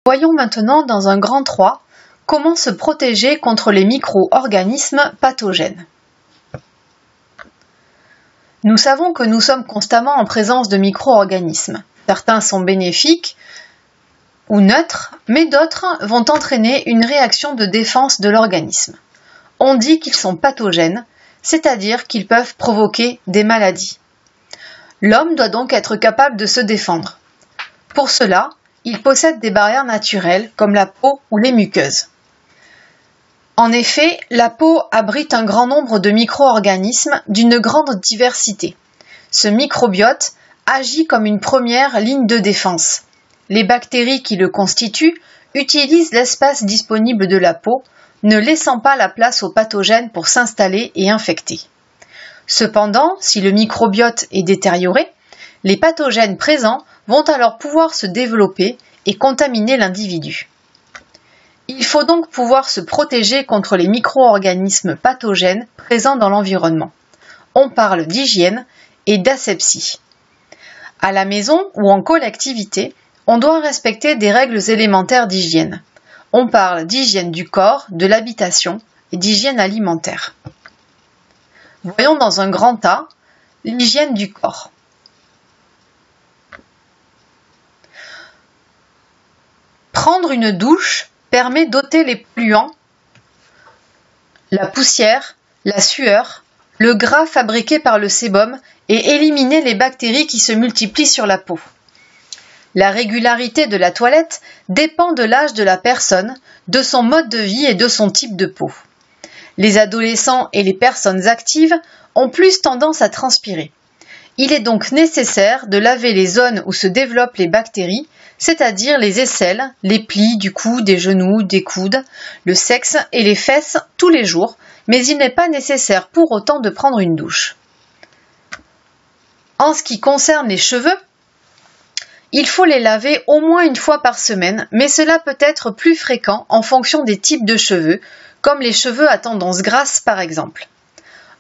Voyons maintenant dans un grand 3 comment se protéger contre les micro-organismes pathogènes. Nous savons que nous sommes constamment en présence de micro-organismes. Certains sont bénéfiques ou neutres, mais d'autres vont entraîner une réaction de défense de l'organisme. On dit qu'ils sont pathogènes, c'est-à-dire qu'ils peuvent provoquer des maladies. L'homme doit donc être capable de se défendre. Pour cela, il possède des barrières naturelles comme la peau ou les muqueuses. En effet, la peau abrite un grand nombre de micro-organismes d'une grande diversité. Ce microbiote agit comme une première ligne de défense. Les bactéries qui le constituent utilisent l'espace disponible de la peau, ne laissant pas la place aux pathogènes pour s'installer et infecter. Cependant, si le microbiote est détérioré, les pathogènes présents vont alors pouvoir se développer et contaminer l'individu. Il faut donc pouvoir se protéger contre les micro-organismes pathogènes présents dans l'environnement. On parle d'hygiène et d'asepsie. À la maison ou en collectivité, on doit respecter des règles élémentaires d'hygiène. On parle d'hygiène du corps, de l'habitation et d'hygiène alimentaire. Voyons dans un grand A l'hygiène du corps. Prendre une douche permet d'ôter les polluants, la poussière, la sueur, le gras fabriqué par le sébum et éliminer les bactéries qui se multiplient sur la peau. La régularité de la toilette dépend de l'âge de la personne, de son mode de vie et de son type de peau. Les adolescents et les personnes actives ont plus tendance à transpirer. Il est donc nécessaire de laver les zones où se développent les bactéries, c'est-à-dire les aisselles, les plis du cou, des genoux, des coudes, le sexe et les fesses tous les jours, mais il n'est pas nécessaire pour autant de prendre une douche. En ce qui concerne les cheveux, il faut les laver au moins une fois par semaine, mais cela peut être plus fréquent en fonction des types de cheveux, comme les cheveux à tendance grasse par exemple.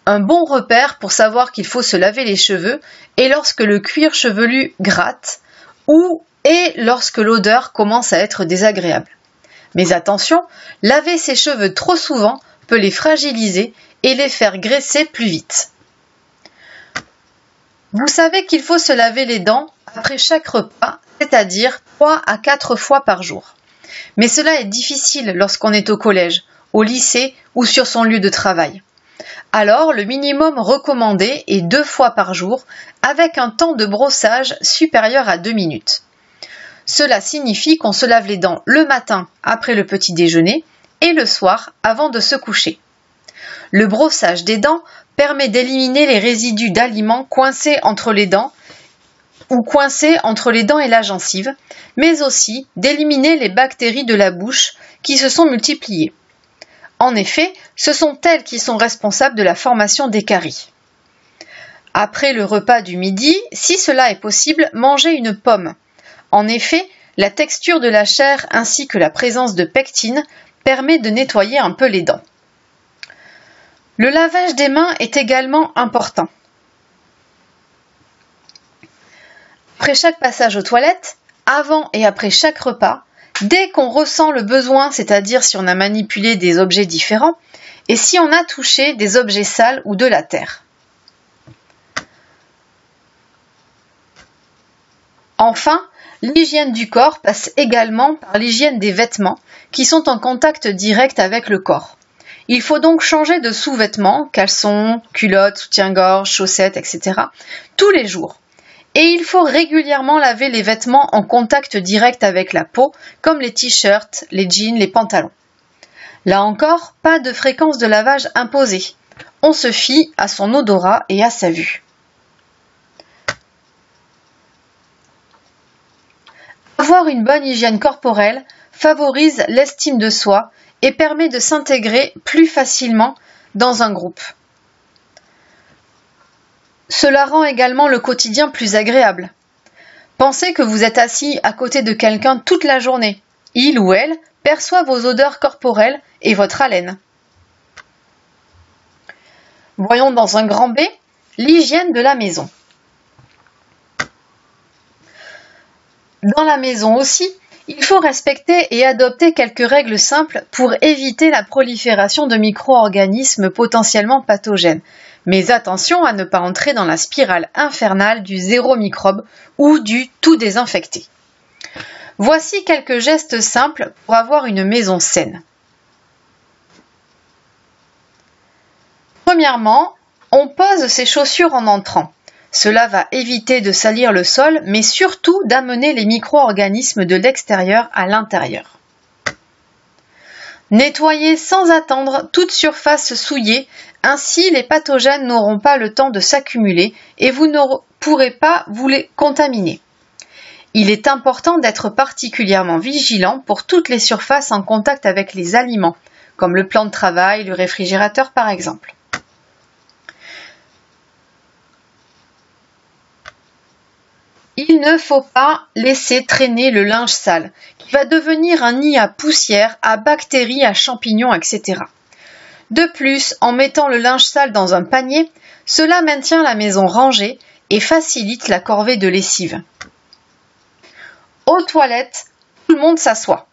Un bon repère pour savoir qu'il faut se laver les cheveux est lorsque le cuir chevelu gratte et lorsque l'odeur commence à être désagréable. Mais attention, laver ses cheveux trop souvent peut les fragiliser et les faire graisser plus vite. Vous savez qu'il faut se laver les dents après chaque repas, c'est-à-dire 3 à 4 fois par jour. Mais cela est difficile lorsqu'on est au collège, au lycée ou sur son lieu de travail. Alors, le minimum recommandé est 2 fois par jour, avec un temps de brossage supérieur à 2 minutes. Cela signifie qu'on se lave les dents le matin après le petit déjeuner et le soir avant de se coucher. Le brossage des dents permet d'éliminer les résidus d'aliments coincés entre les dents ou coincés entre les dents et la gencive, mais aussi d'éliminer les bactéries de la bouche qui se sont multipliées. En effet, ce sont elles qui sont responsables de la formation des caries. Après le repas du midi, si cela est possible, mangez une pomme. En effet, la texture de la chair ainsi que la présence de pectine permet de nettoyer un peu les dents. Le lavage des mains est également important. Après chaque passage aux toilettes, avant et après chaque repas, dès qu'on ressent le besoin, c'est-à-dire si on a manipulé des objets différents, et si on a touché des objets sales ou de la terre. Enfin, l'hygiène du corps passe également par l'hygiène des vêtements qui sont en contact direct avec le corps. Il faut donc changer de sous-vêtements, caleçons, culottes, soutien-gorge, chaussettes, etc. tous les jours. Et il faut régulièrement laver les vêtements en contact direct avec la peau, comme les t-shirts, les jeans, les pantalons. Là encore, pas de fréquence de lavage imposée. On se fie à son odorat et à sa vue. Avoir une bonne hygiène corporelle favorise l'estime de soi et permet de s'intégrer plus facilement dans un groupe. Cela rend également le quotidien plus agréable. Pensez que vous êtes assis à côté de quelqu'un toute la journée. Il ou elle perçoit vos odeurs corporelles et votre haleine. Voyons dans un grand B l'hygiène de la maison. Dans la maison aussi, Il faut respecter et adopter quelques règles simples pour éviter la prolifération de micro-organismes potentiellement pathogènes. Mais attention à ne pas entrer dans la spirale infernale du zéro microbe ou du tout désinfecté. Voici quelques gestes simples pour avoir une maison saine. Premièrement, on pose ses chaussures en entrant. Cela va éviter de salir le sol, mais surtout d'amener les micro-organismes de l'extérieur à l'intérieur. Nettoyez sans attendre toute surface souillée, ainsi les pathogènes n'auront pas le temps de s'accumuler et vous ne pourrez pas vous les contaminer. Il est important d'être particulièrement vigilant pour toutes les surfaces en contact avec les aliments, comme le plan de travail, le réfrigérateur par exemple. Il ne faut pas laisser traîner le linge sale, qui va devenir un nid à poussière, à bactéries, à champignons, etc. De plus, en mettant le linge sale dans un panier, cela maintient la maison rangée et facilite la corvée de lessive. Aux toilettes, tout le monde s'assoit.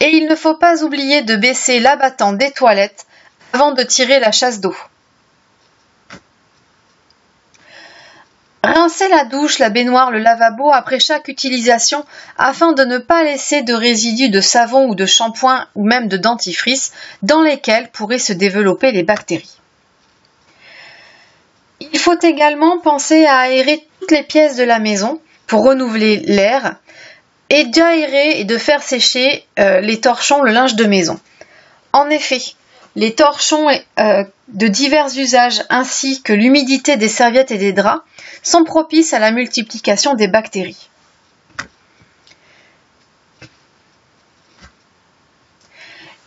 Et il ne faut pas oublier de baisser l'abattant des toilettes avant de tirer la chasse d'eau. Rincez la douche, la baignoire, le lavabo après chaque utilisation afin de ne pas laisser de résidus de savon ou de shampoing ou même de dentifrice dans lesquels pourraient se développer les bactéries. Il faut également penser à aérer toutes les pièces de la maison pour renouveler l'air et d'aérer et de faire sécher les torchons, le linge de maison. En effet, les torchons de divers usages ainsi que l'humidité des serviettes et des draps sont propices à la multiplication des bactéries.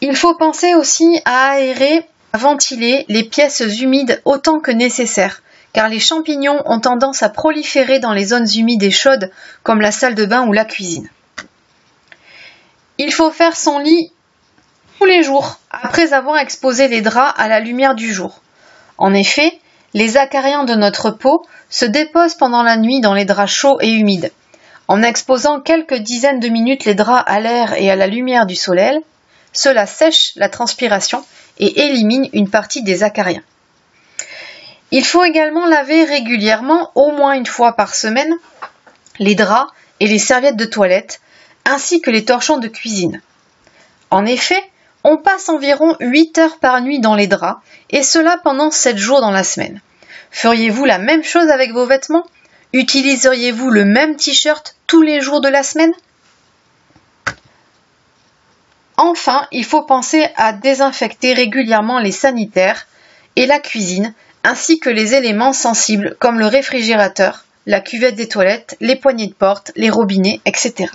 Il faut penser aussi à aérer, à ventiler les pièces humides autant que nécessaire, car les champignons ont tendance à proliférer dans les zones humides et chaudes comme la salle de bain ou la cuisine. Il faut faire son lit tous les jours, après avoir exposé les draps à la lumière du jour. En effet, les acariens de notre peau se déposent pendant la nuit dans les draps chauds et humides. En exposant quelques dizaines de minutes les draps à l'air et à la lumière du soleil, cela sèche la transpiration et élimine une partie des acariens. Il faut également laver régulièrement, au moins une fois par semaine, les draps et les serviettes de toilette, ainsi que les torchons de cuisine. En effet, on passe environ 8 heures par nuit dans les draps, et cela pendant 7 jours dans la semaine. Feriez-vous la même chose avec vos vêtements? Utiliseriez-vous le même t-shirt tous les jours de la semaine? Enfin, il faut penser à désinfecter régulièrement les sanitaires et la cuisine, ainsi que les éléments sensibles comme le réfrigérateur, la cuvette des toilettes, les poignées de porte, les robinets, etc.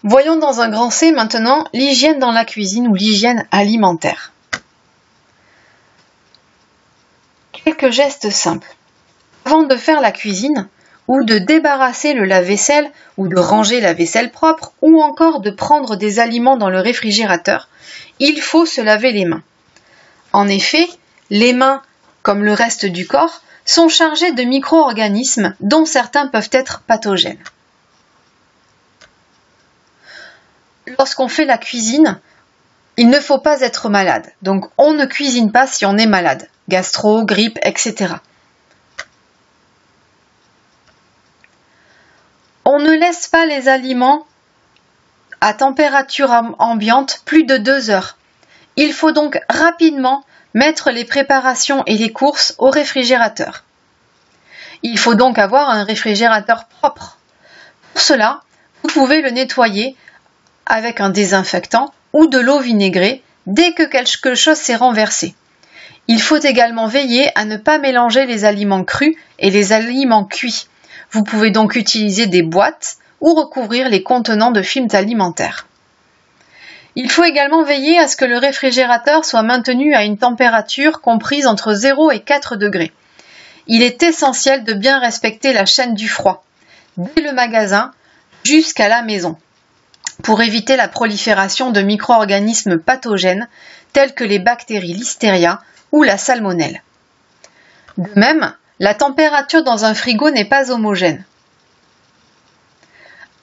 Voyons dans un grand C maintenant l'hygiène dans la cuisine ou l'hygiène alimentaire. Quelques gestes simples. Avant de faire la cuisine, ou de débarrasser le lave-vaisselle, ou de ranger la vaisselle propre, ou encore de prendre des aliments dans le réfrigérateur, il faut se laver les mains. En effet, les mains, comme le reste du corps, sont chargées de micro-organismes dont certains peuvent être pathogènes. Lorsqu'on fait la cuisine, il ne faut pas être malade. Donc on ne cuisine pas si on est malade. Gastro, grippe, etc. On ne laisse pas les aliments à température ambiante plus de 2 heures. Il faut donc rapidement mettre les préparations et les courses au réfrigérateur. Il faut donc avoir un réfrigérateur propre. Pour cela, vous pouvez le nettoyer avec un désinfectant ou de l'eau vinaigrée dès que quelque chose s'est renversé. Il faut également veiller à ne pas mélanger les aliments crus et les aliments cuits. Vous pouvez donc utiliser des boîtes ou recouvrir les contenants de films alimentaires. Il faut également veiller à ce que le réfrigérateur soit maintenu à une température comprise entre 0 et 4 degrés. Il est essentiel de bien respecter la chaîne du froid, dès le magasin jusqu'à la maison, pour éviter la prolifération de micro-organismes pathogènes tels que les bactéries Listeria ou la salmonelle. De même, la température dans un frigo n'est pas homogène.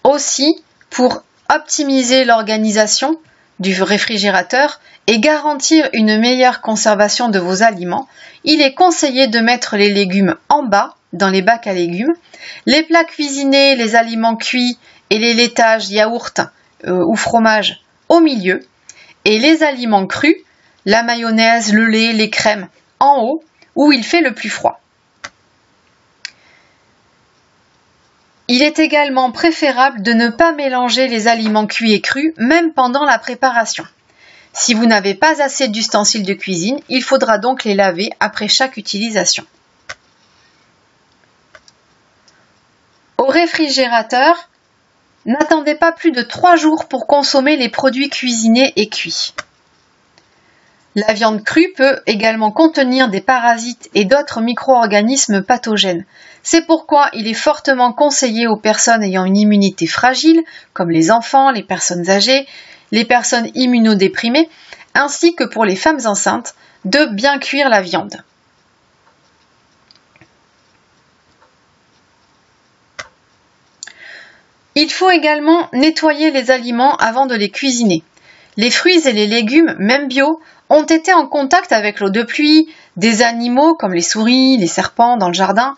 Aussi, pour optimiser l'organisation du réfrigérateur et garantir une meilleure conservation de vos aliments, il est conseillé de mettre les légumes en bas dans les bacs à légumes, les plats cuisinés, les aliments cuits et les laitages, yaourts ou fromage au milieu, et les aliments crus, la mayonnaise, le lait, les crèmes, en haut, où il fait le plus froid. Il est également préférable de ne pas mélanger les aliments cuits et crus, même pendant la préparation. Si vous n'avez pas assez d'ustensiles de cuisine, il faudra donc les laver après chaque utilisation. Au réfrigérateur, n'attendez pas plus de 3 jours pour consommer les produits cuisinés et cuits. La viande crue peut également contenir des parasites et d'autres micro-organismes pathogènes. C'est pourquoi il est fortement conseillé aux personnes ayant une immunité fragile, comme les enfants, les personnes âgées, les personnes immunodéprimées, ainsi que pour les femmes enceintes, de bien cuire la viande. Il faut également nettoyer les aliments avant de les cuisiner. Les fruits et les légumes, même bio, ont été en contact avec l'eau de pluie, des animaux comme les souris, les serpents dans le jardin.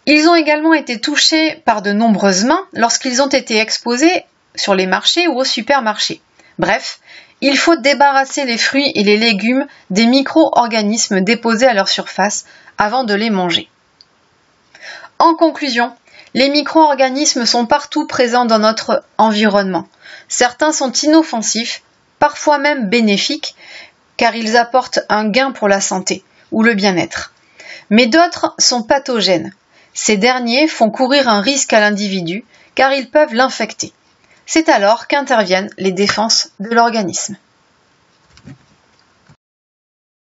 Ils ont également été touchés par de nombreuses mains lorsqu'ils ont été exposés sur les marchés ou au supermarché. Bref, il faut débarrasser les fruits et les légumes des micro-organismes déposés à leur surface avant de les manger. En conclusion, les micro-organismes sont partout présents dans notre environnement. Certains sont inoffensifs, parfois même bénéfiques, car ils apportent un gain pour la santé ou le bien-être. Mais d'autres sont pathogènes. Ces derniers font courir un risque à l'individu, car ils peuvent l'infecter. C'est alors qu'interviennent les défenses de l'organisme.